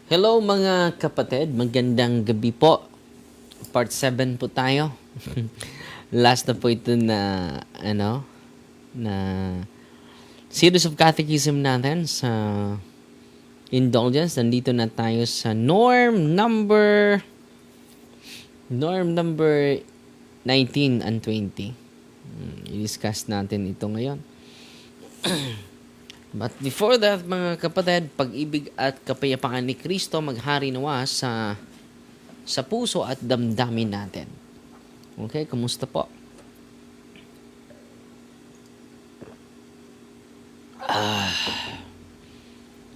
Hello mga kapatid, magandang gabi po. Part 7 po tayo. Last na po ito na series of catechism natin sa indulgence. Nandito na tayo sa norm number 19 and 20. I-discuss natin ito ngayon. But before that, mga kapatid, pag-ibig at kapayapaan ni Kristo maghari nawa sa puso at damdamin natin. Okay, kumusta po?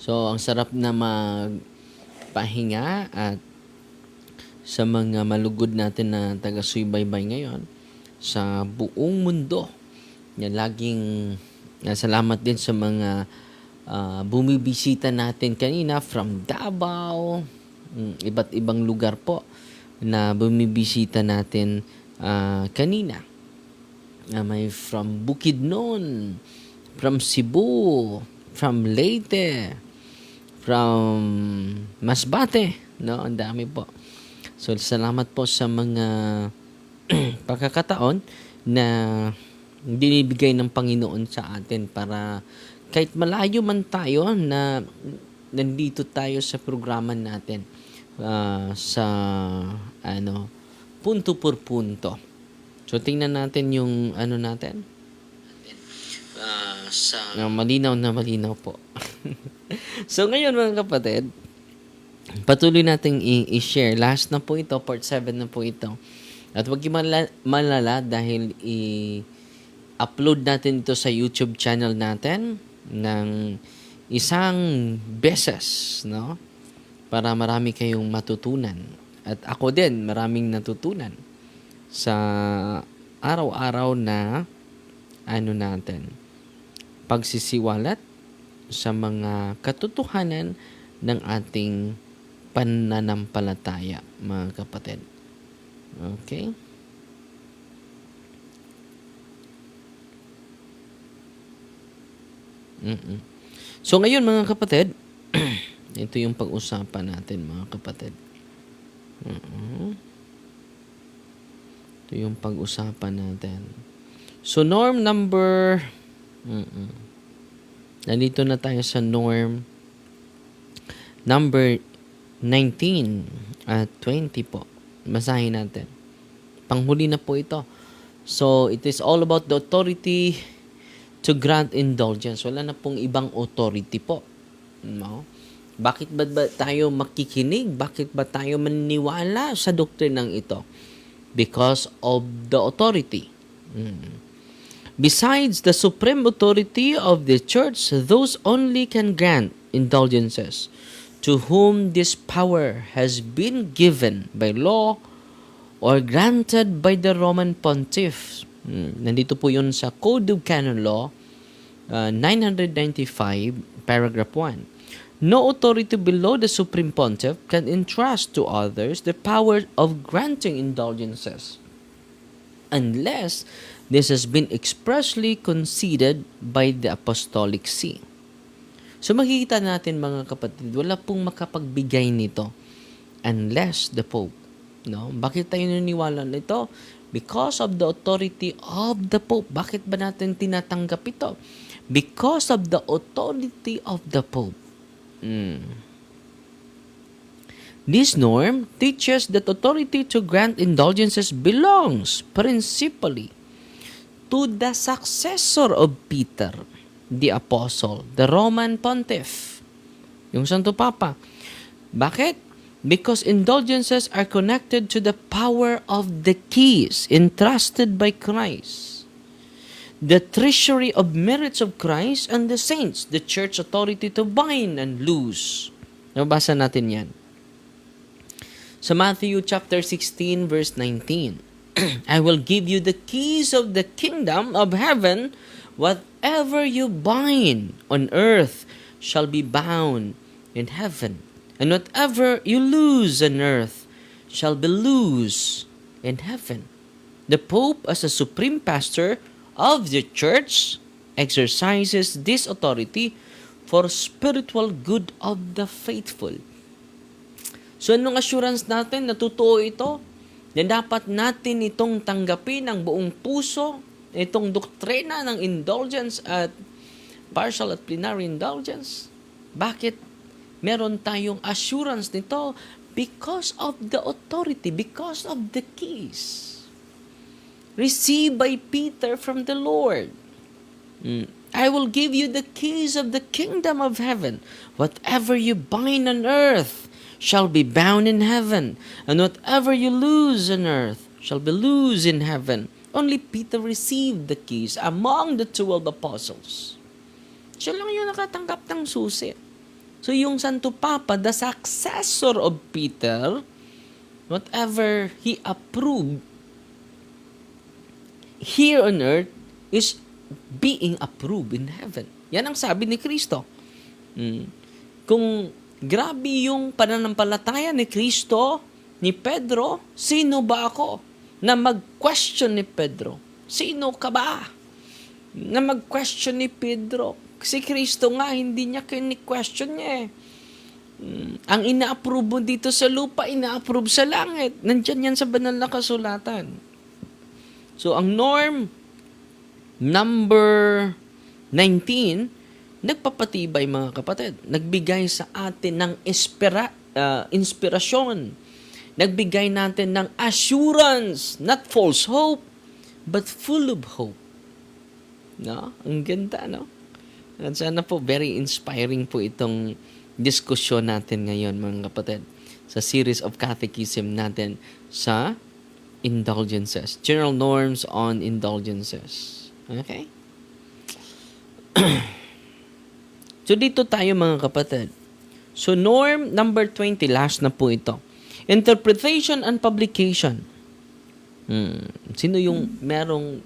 So, ang sarap na magpahinga at sa mga malugod natin na taga-subaybay ngayon sa buong mundo. Yan, laging salamat din sa mga bumibisita natin kanina from Davao, iba't ibang lugar po na bumibisita natin kanina. May from Bukidnon, from Cebu, from Leyte, from Masbate, no? Ang dami po. So, salamat po sa mga pagkakataon na binibigay ng Panginoon sa atin para kahit malayo man tayo na nandito tayo sa programa natin sa punto por punto. So, tingnan natin yung natin. Malinaw na malinaw po. So, ngayon mga kapatid, patuloy nating i-share. Last na po ito, part 7 na po ito. At huwag yung malala dahil upload natin ito sa YouTube channel natin ng isang beses, no? Para marami kayong matutunan. At ako din, maraming natutunan sa araw-araw na natin, pagsisiwalat sa mga katotohanan ng ating pananampalataya, mga kapatid. Okay? So ngayon mga kapatid, ito yung pag-usapan natin mga kapatid. Ito yung pag-usapan natin. So norm number nandito na tayo sa norm number 19 at 20 po. Basahin natin. Panghuli na po ito. So it is all about the authority to grant indulgence. Wala na pong ibang authority po. No? Bakit ba tayo makikinig? Bakit ba tayo maniniwala sa doktrinang ito? Because of the authority. Besides the supreme authority of the church, those only can grant indulgences to whom this power has been given by law or granted by the Roman Pontiff. Nandito po yun sa Code of Canon Law 995, paragraph 1. No authority below the Supreme Pontiff can entrust to others the power of granting indulgences unless this has been expressly conceded by the Apostolic See. So makikita natin mga kapatid, wala pong makapagbigay nito unless the Pope. No? Bakit tayo naniwala nito? Because of the authority of the Pope. Bakit ba natin tinatanggap ito? Because of the authority of the Pope. This norm teaches that authority to grant indulgences belongs principally to the successor of Peter, the Apostle, the Roman Pontiff, yung Santo Papa. Bakit? Because indulgences are connected to the power of the keys entrusted by Christ, the treasury of merits of Christ and the saints, the church authority to bind and loose. Nabasa natin yan. Sa Matthew chapter 16 verse 19, I will give you the keys of the kingdom of heaven. Whatever you bind on earth shall be bound in heaven, and whatever you loose on earth shall be loose in heaven. The Pope, as a supreme pastor of the church, exercises this authority for spiritual good of the faithful. So, anong assurance natin na totoo ito? Na dapat natin itong tanggapin ng buong puso, itong doktrina ng indulgence at partial at plenary indulgence. Bakit meron tayong assurance nito? Because of the authority, because of the keys received by Peter from the Lord. I will give you the keys of the kingdom of heaven. Whatever you bind on earth shall be bound in heaven, and whatever you loose on earth shall be loosed in heaven. Only Peter received the keys among the 12 apostles. Siya lang yung nakatanggap ng susi. So yung Santo Papa, the successor of Peter, whatever he approved here on earth is being approved in heaven. Yan ang sabi ni Kristo. Kung grabe yung pananampalataya ni Kristo, ni Pedro, sino ba ako na mag-question ni Pedro? Sino ka ba na mag-question ni Pedro? Si Kristo nga, hindi niya kini-question niya eh. Ang ina-approve mo dito sa lupa, ina-approve sa langit. Nandyan yan sa banal na kasulatan. So, ang norm number 19, nagpapatibay mga kapatid. Nagbigay sa atin ng inspirasyon. Nagbigay natin ng assurance, not false hope, but full of hope. No? Ang ganda, no? At sana po, very inspiring po itong diskusyon natin ngayon, mga kapatid, sa series of catechism natin sa indulgences. General norms on indulgences. Okay? So, dito tayo, mga kapatid. So, norm number 20, last na po ito. Interpretation and publication. Sino yung merong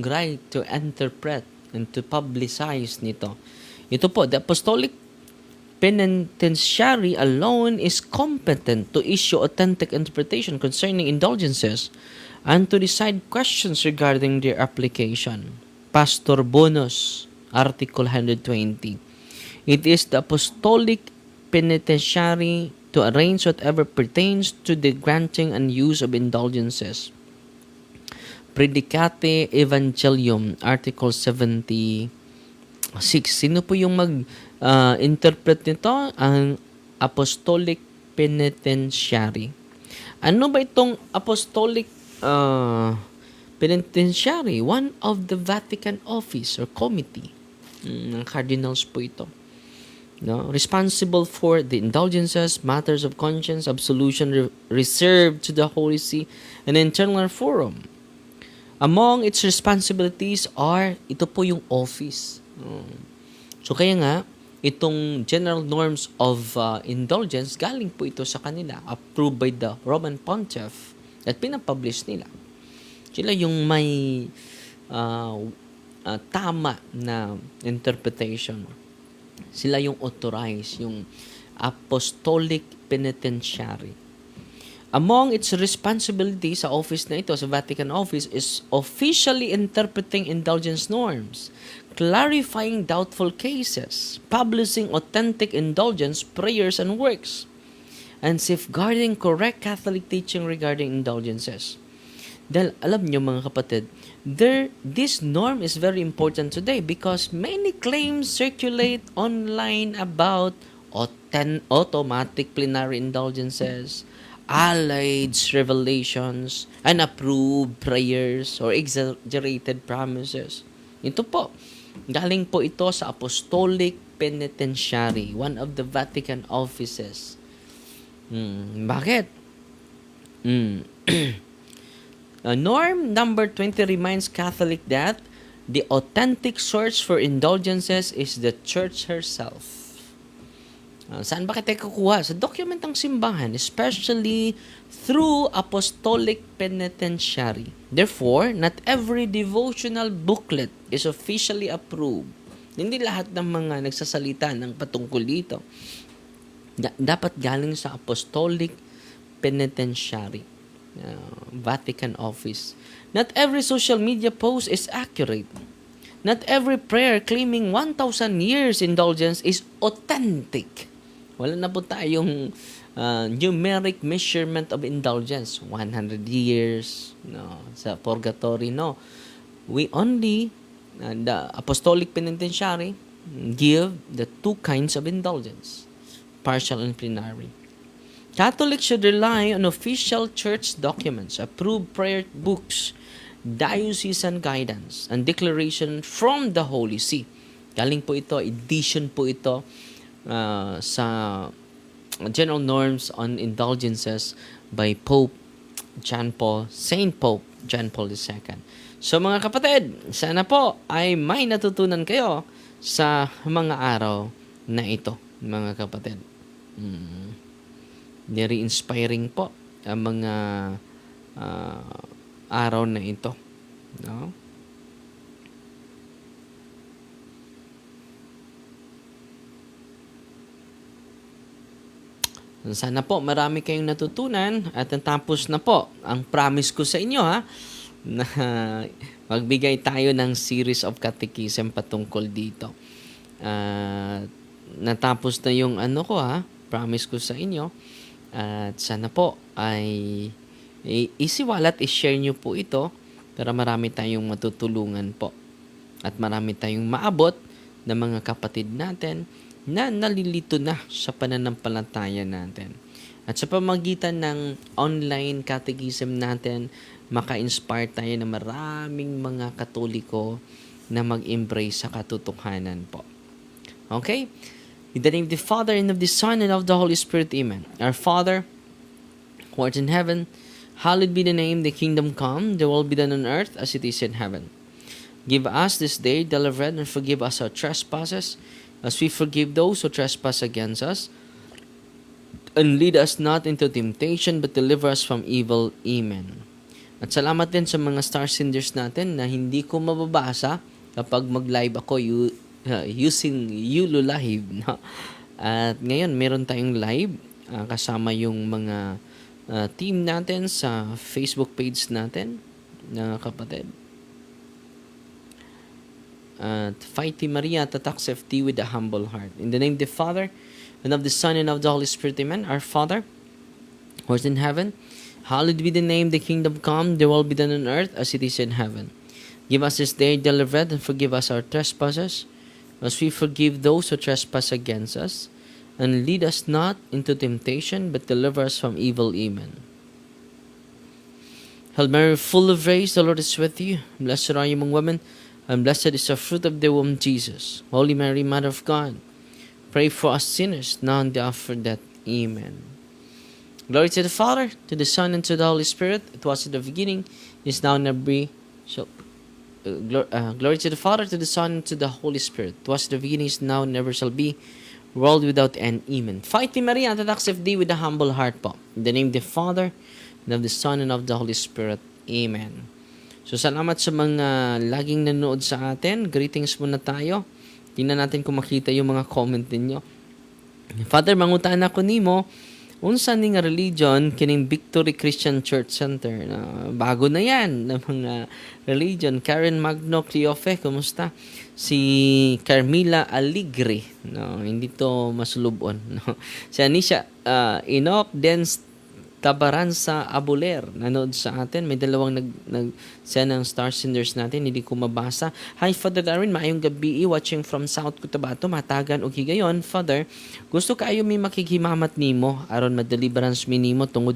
right to interpret and to publicize nito? Ito po, the Apostolic Penitentiary alone is competent to issue authentic interpretation concerning indulgences and to decide questions regarding their application. Pastor Bonus, Article 120. It is the Apostolic Penitentiary to arrange whatever pertains to the granting and use of indulgences. Predicate Evangelium, Article 76. Sino po yung mag-interpret nito? Ang Apostolic Penitentiary. Ano ba itong Apostolic Penitentiary? One of the Vatican Office or Committee. Ng Cardinals po ito. No? Responsible for the indulgences, matters of conscience, absolution reserved to the Holy See, and internal forum. Among its responsibilities are, ito po yung office. So kaya nga, itong general norms of indulgence, galing po ito sa kanila, approved by the Roman Pontiff, at pinapublish nila. Sila yung may tama na interpretation. Sila yung authorized, yung Apostolic Penitentiary. Among its responsibilities sa office na ito, sa Vatican Office, is officially interpreting indulgence norms, clarifying doubtful cases, publishing authentic indulgence prayers and works, and safeguarding correct Catholic teaching regarding indulgences. Dahil alam nyo mga kapatid, this norm is very important today because many claims circulate online about automatic plenary indulgences, allied revelations, unapproved prayers, or exaggerated promises. Ito po, galing po ito sa Apostolic Penitentiary, one of the Vatican offices. Bakit? Norm number 20 reminds Catholic that the authentic source for indulgences is the Church herself. Saan ba kita kukuha? Sa document ng simbahan, especially through Apostolic Penitentiary. Therefore, not every devotional booklet is officially approved. Hindi lahat ng mga nagsasalita ng patungkol dito. Dapat galing sa Apostolic Penitentiary, Vatican Office. Not every social media post is accurate. Not every prayer claiming 1,000 years indulgence is authentic. Wala na po tayong numeric measurement of indulgence. 100 years, no, sa purgatory, no. We only, the Apostolic Penitentiary, give the two kinds of indulgence, partial and plenary. Catholics should rely on official church documents, approved prayer books, diocesan guidance, and declaration from the Holy See. Galing po ito, edition po ito sa General Norms on Indulgences by Saint Pope John Paul II. So mga kapatid, sana po ay may natutunan kayo sa mga araw na ito, mga kapatid. Very inspiring po ang mga araw na ito, no? Sana po marami kayong natutunan at natapos na po ang promise ko sa inyo, ha, na magbigay tayo ng series of catechism patungkol dito. Natapos na yung promise ko sa inyo, at sana po ay isiwalat, i-share nyo po ito para marami tayong matutulungan po at marami tayong maabot ng mga kapatid natin na nalilito na sa pananampalataya natin. At sa pamagitan ng online catechism natin, maka-inspire tayo ng maraming mga Katoliko na mag-embrace sa katotohanan po. Okay? In the name of the Father, and of the Son, and of the Holy Spirit, Amen. Our Father, who art in heaven, hallowed be the name, the kingdom come, the will be done on earth as it is in heaven. Give us this day daily bread, and forgive us our trespasses, as we forgive those who trespass against us. And lead us not into temptation, but deliver us from evil. Amen. At salamat din sa mga star senders natin na hindi ko mababasa kapag mag-live ako using Yulo Live. No? At ngayon, meron tayong live kasama yung mga team natin sa Facebook page natin na kapatid. At Fighty Maria Tatak FT with a humble heart. In the name of the Father, and of the Son, and of the Holy Spirit, Amen. Our Father, who art in heaven, hallowed be the name, the kingdom come, the will be done on earth as it is in heaven. Give us this day daily bread, and forgive us our trespasses, as we forgive those who trespass against us. And lead us not into temptation, but deliver us from evil. Amen. Hail Mary, full of grace, the Lord is with you. Blessed are you among women, and blessed is the fruit of the womb, Jesus. Holy Mary, Mother of God, pray for us sinners, now and the hour of death. Amen. Glory to the Father, to the Son, and to the Holy Spirit. It was in the beginning, is now, and ever shall. Glory to the Father, to the Son, and to the Holy Spirit. It was in the beginning, is now, and never shall be, world without end. Amen. Fighty Maria, Tatak FD with a humble heart po. In the name of the Father, and of the Son, and of the Holy Spirit. Amen. So, salamat sa mga laging nanood sa atin. Greetings muna tayo. Tingnan natin kung makita yung mga comment ninyo. Father, mangutaan ako nimo, unsa ning religion kining Victory Christian Church Center. Bago na yan na mga religion. Karen Magno Cleofe, kumusta? Si Carmila Aligre. No, hindi to masulubon. No. Si Anisha Enoch Dens Tabaransa Abuler, nanood sa atin. May dalawang nag-send ng star senders natin, hindi ko mabasa. Hi, Father Darwin, maayong gabi, watching from South Cotabato, Matagan, o Higayon. Father, gusto kaayo may makikhimamat nimo, aron madeliverance mi nimo, tungod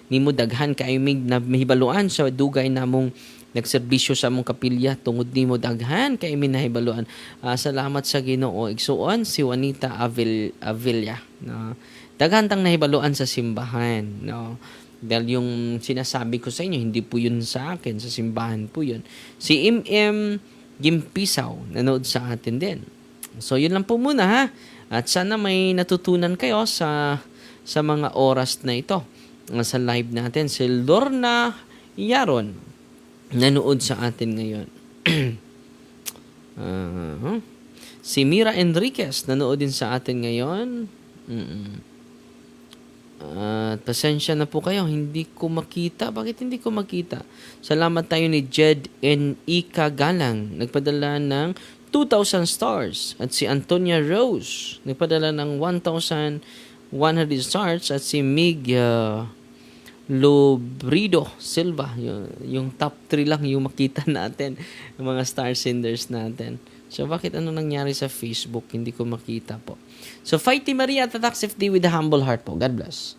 nimo daghan kaayo may nahibaluan sa dugay namong nagserbisyo sa among kapilya, tungod nimo daghan kaayo may nahibaluan. Salamat sa Ginoo. Igsuon si Juanita Avilla. No? Daghantang nahibaluan sa simbahan, no? Dahil yung sinasabi ko sa inyo, hindi po yun sa akin, sa simbahan po yun. Si M.M. Gimpisaw, nanood sa atin din. So, yun lang po muna, ha? At sana may natutunan kayo sa mga oras na ito, sa live natin. Si Lorna Yaron, nanood sa atin ngayon. Si Mira Enriquez, nanood din sa atin ngayon. At pasensya na po kayo, hindi ko makita. Bakit hindi ko makita? Salamat tayo ni Jed N. Ika Galang. Nagpadala ng 2,000 stars. At si Antonia Rose. Nagpadala ng 1,100 stars. At si Mig Lobrido Silva. Yung top 3 lang yung makita natin. Yung mga star senders natin. So, bakit ano nangyari sa Facebook? Hindi ko makita po. So, Fighty Maria Tatak FD with a humble heart po. God bless.